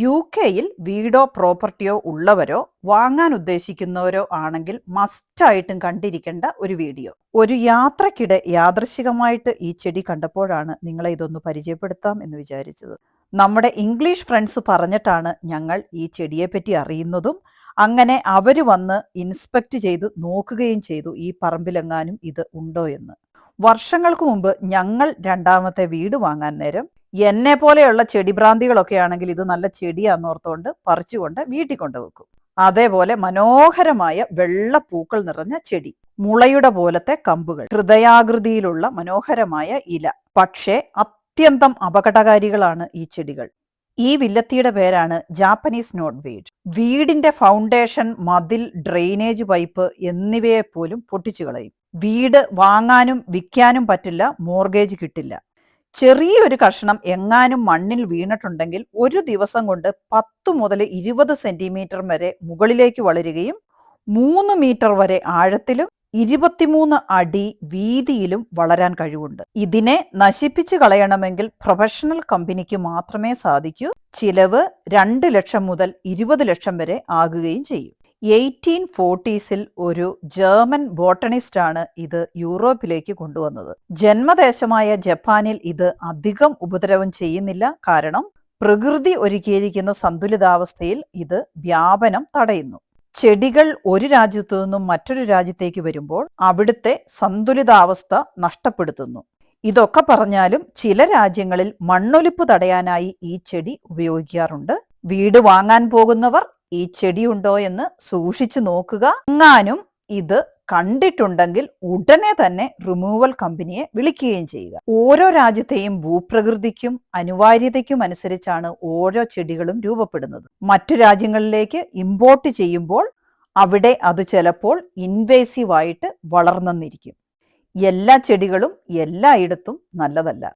യുകെയിൽ വീടോ പ്രോപ്പർട്ടിയോ ഉള്ളവരോ വാങ്ങാൻ ഉദ്ദേശിക്കുന്നവരോ ആണെങ്കിൽ മസ്റ്റായിട്ടും കണ്ടിരിക്കേണ്ട ഒരു വീഡിയോ. ഒരു യാത്രക്കിടെ യാദൃശികമായിട്ട് ഈ ചെടി കണ്ടപ്പോഴാണ് നിങ്ങളെ ഇതൊന്ന് പരിചയപ്പെടുത്താം എന്ന് വിചാരിച്ചത്. നമ്മുടെ ഇംഗ്ലീഷ് ഫ്രണ്ട്സ് പറഞ്ഞിട്ടാണ് ഞങ്ങൾ ഈ ചെടിയെപ്പറ്റി അറിയുന്നതും അങ്ങനെ അവർ വന്ന് ഇൻസ്പെക്ട് ചെയ്ത് നോക്കുകയും ചെയ്തു ഈ പറമ്പിലെങ്ങാനും ഇത് ഉണ്ടോ എന്ന്. വർഷങ്ങൾക്ക് മുമ്പ് ഞങ്ങൾ രണ്ടാമത്തെ വീട് വാങ്ങാൻ നേരം എന്നെ പോലെയുള്ള ചെടിഭ്രാന്തികളൊക്കെ ആണെങ്കിൽ ഇത് നല്ല ചെടിയാന്നോർത്തുകൊണ്ട് പറിച്ചുകൊണ്ട് വീട്ടിൽ കൊണ്ടുവെക്കും. അതേപോലെ മനോഹരമായ വെള്ള പൂക്കൾ നിറഞ്ഞ ചെടി, മുളയുടെ പോലത്തെ കമ്പുകൾ, ഹൃദയാകൃതിയിലുള്ള മനോഹരമായ ഇല. പക്ഷേ അത്യന്തം അപകടകാരികളാണ് ഈ ചെടികൾ. ഈ വില്ലത്തിയുടെ പേരാണ് ജാപ്പനീസ് നോട്ട്വീഡ്. വീടിന്റെ ഫൗണ്ടേഷൻ, മതിൽ, ഡ്രെയിനേജ് പൈപ്പ് എന്നിവയെപ്പോലും പൊട്ടിച്ചു കളയും. വീട് വാങ്ങാനും വിൽക്കാനും പറ്റില്ല, മോർഗേജ് കിട്ടില്ല. ചെറിയൊരു കഷ്ണം എങ്ങാനും മണ്ണിൽ വീണിട്ടുണ്ടെങ്കിൽ ഒരു ദിവസം കൊണ്ട് 10 മുതൽ 20 സെന്റിമീറ്റർ വരെ മുകളിലേക്ക് വളരുകയും 3 മീറ്റർ വരെ ആഴത്തിലും 23 അടി വീതിയിലും വളരാൻ കഴിവുണ്ട്. ഇതിനെ നശിപ്പിച്ചു കളയണമെങ്കിൽ പ്രൊഫഷണൽ കമ്പനിക്ക് മാത്രമേ സാധിക്കൂ. ചിലവ് 2 ലക്ഷം മുതൽ 20 ലക്ഷം വരെ ആകുകയും ചെയ്യും. 1840s ഒരു ജർമ്മൻ ബോട്ടണിസ്റ്റാണ് ഇത് യൂറോപ്പിലേക്ക് കൊണ്ടുവന്നത്. ജന്മദേശമായ ജപ്പാനിൽ ഇത് അധികം ഉപദ്രവം ചെയ്യുന്നില്ല. കാരണം പ്രകൃതി ഒരുക്കിയിരിക്കുന്ന സന്തുലിതാവസ്ഥയിൽ ഇത് വ്യാപനം തടയുന്നു. ചെടികൾ ഒരു രാജ്യത്തു നിന്നും മറ്റൊരു രാജ്യത്തേക്ക് വരുമ്പോൾ അവിടുത്തെ സന്തുലിതാവസ്ഥ നഷ്ടപ്പെടുത്തുന്നു. ഇതൊക്കെ പറഞ്ഞാലും ചില രാജ്യങ്ങളിൽ മണ്ണൊലിപ്പ് തടയാനായി ഈ ചെടി ഉപയോഗിക്കാറുണ്ട്. വീട് വാങ്ങാൻ പോകുന്നവർ ഈ ചെടി ഉണ്ടോ എന്ന് സൂക്ഷിച്ചു നോക്കുക. എങ്ങാനും ഇത് കണ്ടിട്ടുണ്ടെങ്കിൽ ഉടനെ തന്നെ റിമൂവൽ കമ്പനിയെ വിളിക്കുകയും ചെയ്യുക. ഓരോ രാജ്യത്തെയും ഭൂപ്രകൃതിക്കും അനിവാര്യതയ്ക്കും അനുസരിച്ചാണ് ഓരോ ചെടികളും രൂപപ്പെടുന്നത്. മറ്റു രാജ്യങ്ങളിലേക്ക് ഇമ്പോർട്ട് ചെയ്യുമ്പോൾ അവിടെ അത് ചിലപ്പോൾ ഇൻവേസീവായിട്ട് വളർന്നെന്നിരിക്കും. എല്ലാ ചെടികളും എല്ലായിടത്തും നല്ലതല്ല.